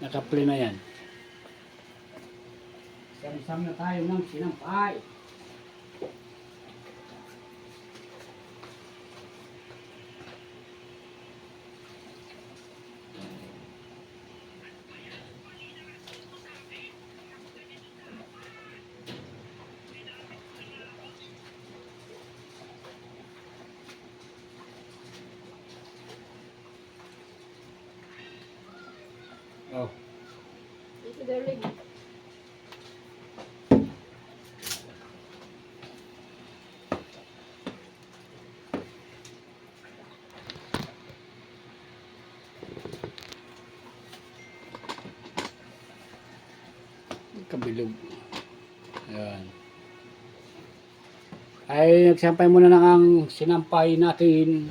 Nakaplay na yan. Sam-sam na tayo ng sinampay. Oh. Ito darling. Kabilog. Ayan. Ay, nagsampay muna na ang sinampay natin.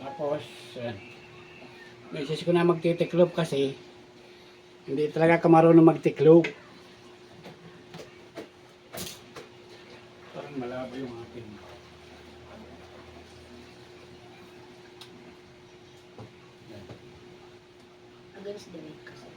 Tapos, may isis ko na magtitiklop kasi hindi talaga ka marunong magtiklop. Parang malabo yung akin. Against the light kasi.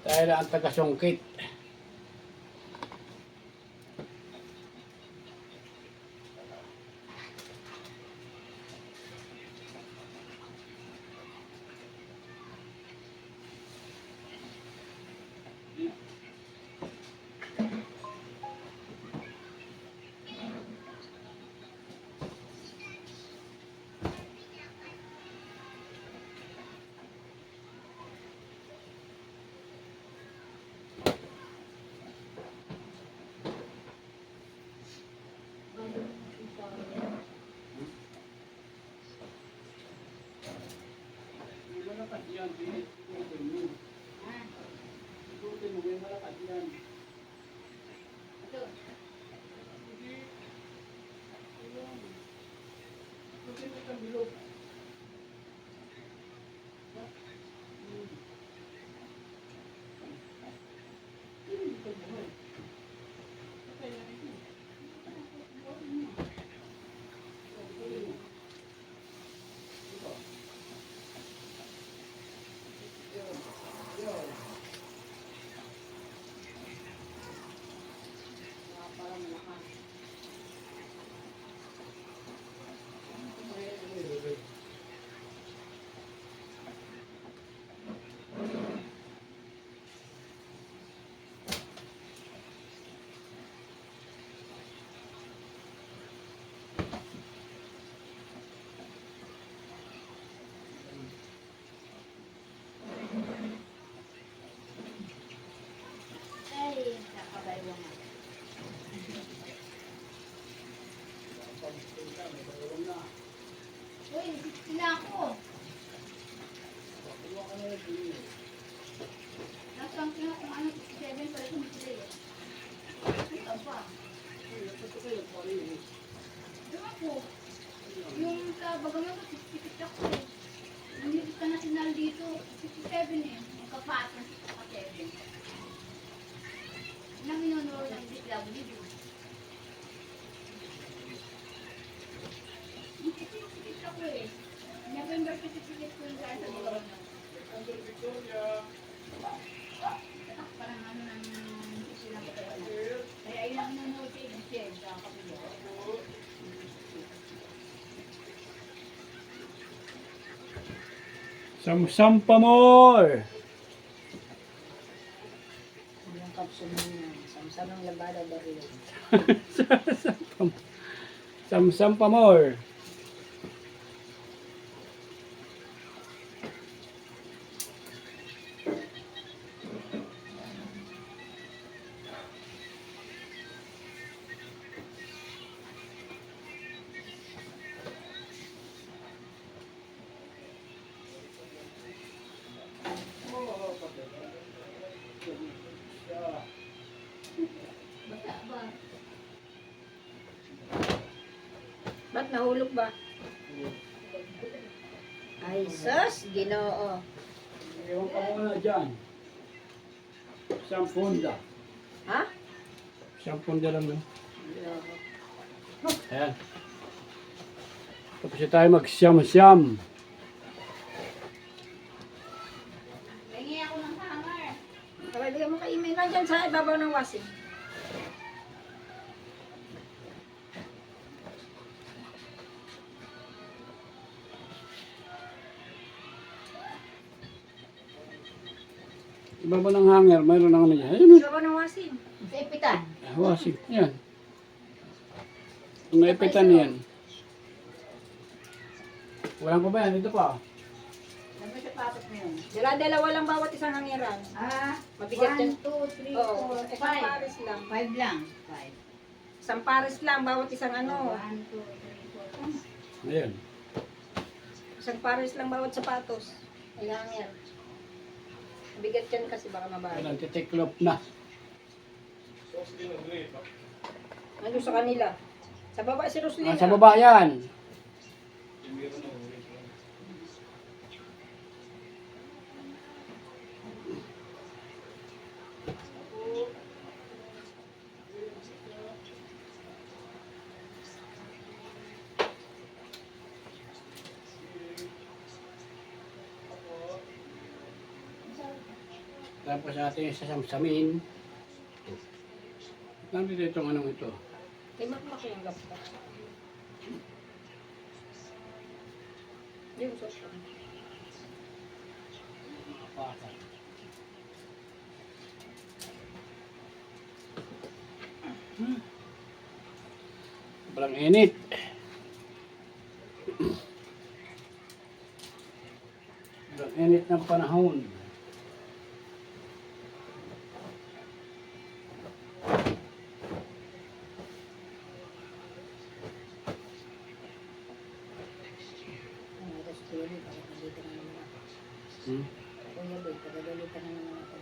Tayo lang ang taga-sungkit. Malakas yan, ikutin mo. Ikutin mo, may malakas yan. Ito. Hindi. Ayan. Ikutin mo sa bilog. Ay, nakabaywa nga. Uy, sila ako. Nasa ang kina kung ano, 7 pala sumisili. Ito pa. Ewan ko. Yung sa Bagaman ko, 66 ako eh. Yung international dito, 67 eh. Magkapatong 67. Nang minunuro ng DPW. ko eh. November 26 ko yung sa dulo. Parang ano ng silang kaya yun ang nanonood eh. Share sa kapila. Samsam pa more. Yung kapsul niya. Samsam ng labada baril. Samsam pa more. Basta ba? Ba't nahulog ba? Ay, sus, Ginoo. Ewan ka muna dyan. Siyang punda. Ha? Siyang punda lang yun. Ayan. Tapos na tayo mag-siyam-siyam. Hingi ako ng hanger. Sabay, bigyan mo kay Ime. Nandyan sa ibabaw ng washing. Iba ba ng hanger? Mayroon ng ano dyan. Ayun. Ibabaw ng washing. Sa ipitan. Wasig. Yan. Ang naipitan yan. Walang pa ba yan? Ito pa. Ano sa patok mo yun? Dala-dalawa lang bawat isang hangiran. Ah, Mabigat 1, yan. 2, 3, Oo, 4, isang pares lang. 5 lang. 5. Isang pares lang bawat isang ano. 1, 2, 3, 4. Ayan. Isang pares lang bawat sapatos. Ay hangir. Mabigat yan kasi baka mabalik. Ayan. Titiklop na. Ano sa kanila? Sa baba si Roslyn. Sa baba yan. Tapos ating sasamsamin. Nandito itong anong ito. Kay makmak yung laptop. Yung sosyo. Sobrang init. Sobrang init ng panahon. Ano ito si Kuya Boy, pagkakalitan na naman ako. Hmm? Kuya Boy, pagkakalitan na naman ako.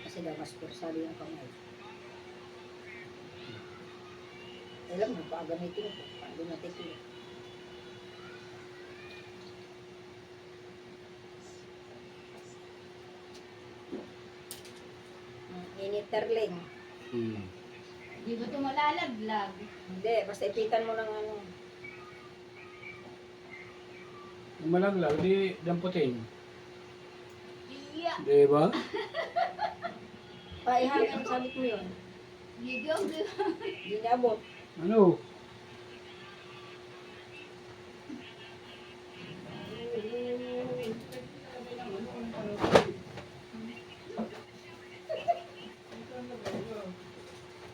Kasi daw mas pursado yung kamay. Alam mo, paagamitin ko. Paano natitilo. Init darling. Hmm. Di ba ito malalaglag? Hindi, basta ipitan mo ng ano. Yung malaglag, di damputin. Iya. Di ba? Paihangin, sabit mo yun. Gigaw, gigaw. Hindi naabot. Ano?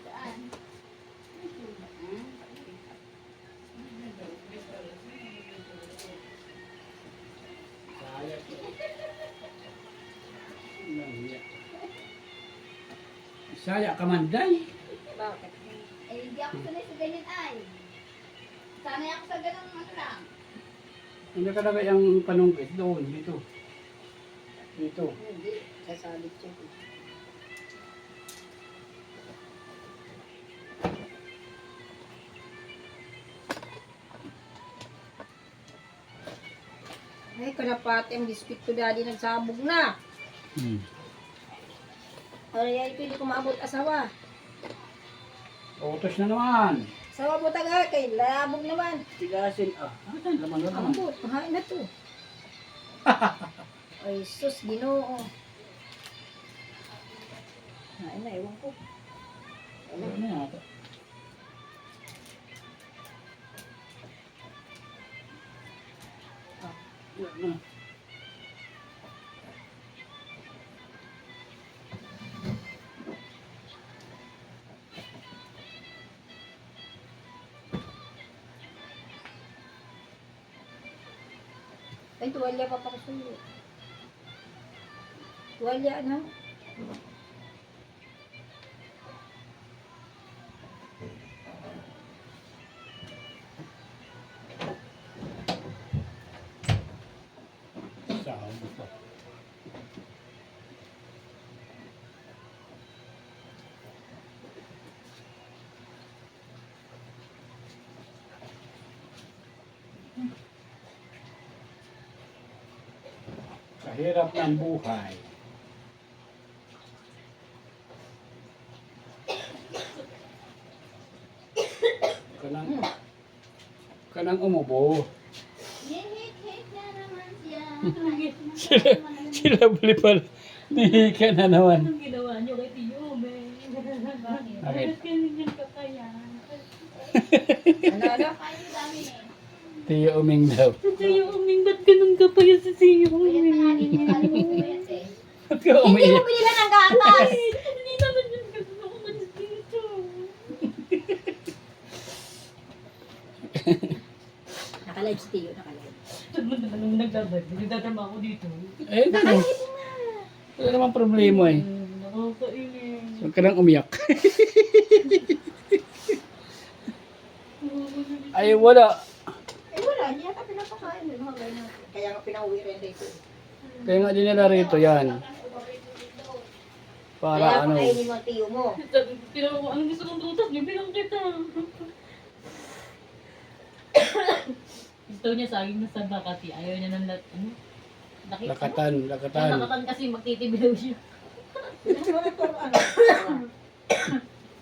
Saan? Saya kamanday. Bakit? Eh, hindi ako sanay sa ganyan ay. Sanay ako sa ganang ano lang. Hindi ka lagay ang panungkit doon, dito. Dito. Hindi, sasabit yun. Ay, kalapati ang biscuit ko daddy nagsabog na. Hmm. Ay, ito hindi ko maabot asawa. Utos na naman. Sawa po taga kay labog naman. Tigasin. Asan? Laman na naman. Ambot, mahain na to. Ay, sus, ginoo. Hain na, ewan ko. Ano na yata? Yan na. Ay, tuwalya pa pa ko sa'yo. Tuwalya na. Sahog pa. Kahirap ng buhay. Kanang umubo. Hihit-hit na naman siya. Sila bali pala. Nihika na naman. Anong ginawa niyo kay Tiyo, be? Bakit? Bakit ganyan ka kaya? Ano? Paano dami eh. Tiyo uming daw. Tiyo, uming, ba't ganun ka pa yan sa Tiyo? Kaya panagin niya lalo ko puyat eh. Ba't ka Hindi umiiyak? mo binila ng gatas! Hindi naman yung ganun ako manis dito. Nakalive si Tiyo, nakalive. Saan mo naman nung nagdadag? Nagdadama ako dito. Eh, ano? Wala namang problema eh. Nakakainis. Huwag ka nang umiyak. Ay, wala. Eh wala, hindi yata pinapakain. Mahagay natin. Kaya nga pinauwi rin dito. Kaya nga din nila rito yan. Para Kaya ano. pakainin mo ang Tiyo mo. Ang gusto kong prutas, bibilang kita. Gusto niya saging na sa bakati. Ayaw niya ng ano? Lakatan, lakatan. Nakatan kasi magtitibilaw siya. Hindi mo ito ano.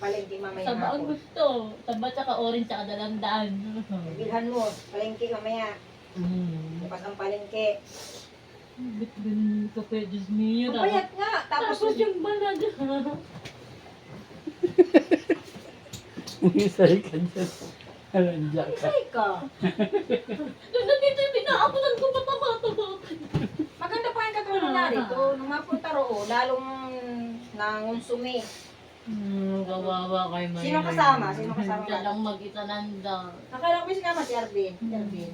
Palengke mamaya Taba ang hapon. gusto. Taba tsaka orange tsaka dalandaan. Bilhan mo, palengke mamaya. Bukas ang palengke. Ba't ganun ka pa, Diyos mira? Kapayat nga, tapos Tapos yung balag. Umisay ka dyan. Alandya ka. Ay ka. Nung nandito yung pinaabutan ko patama-taba. Maganda pa yung katulong na rito. Nung mapunta roon, lalong nangonsumi. Kawawa kay Maylin. Sino kasama? Sino kasama? Siya lang mag-isa nanda. Akala ko may sinama si Arvin. Si Arvin.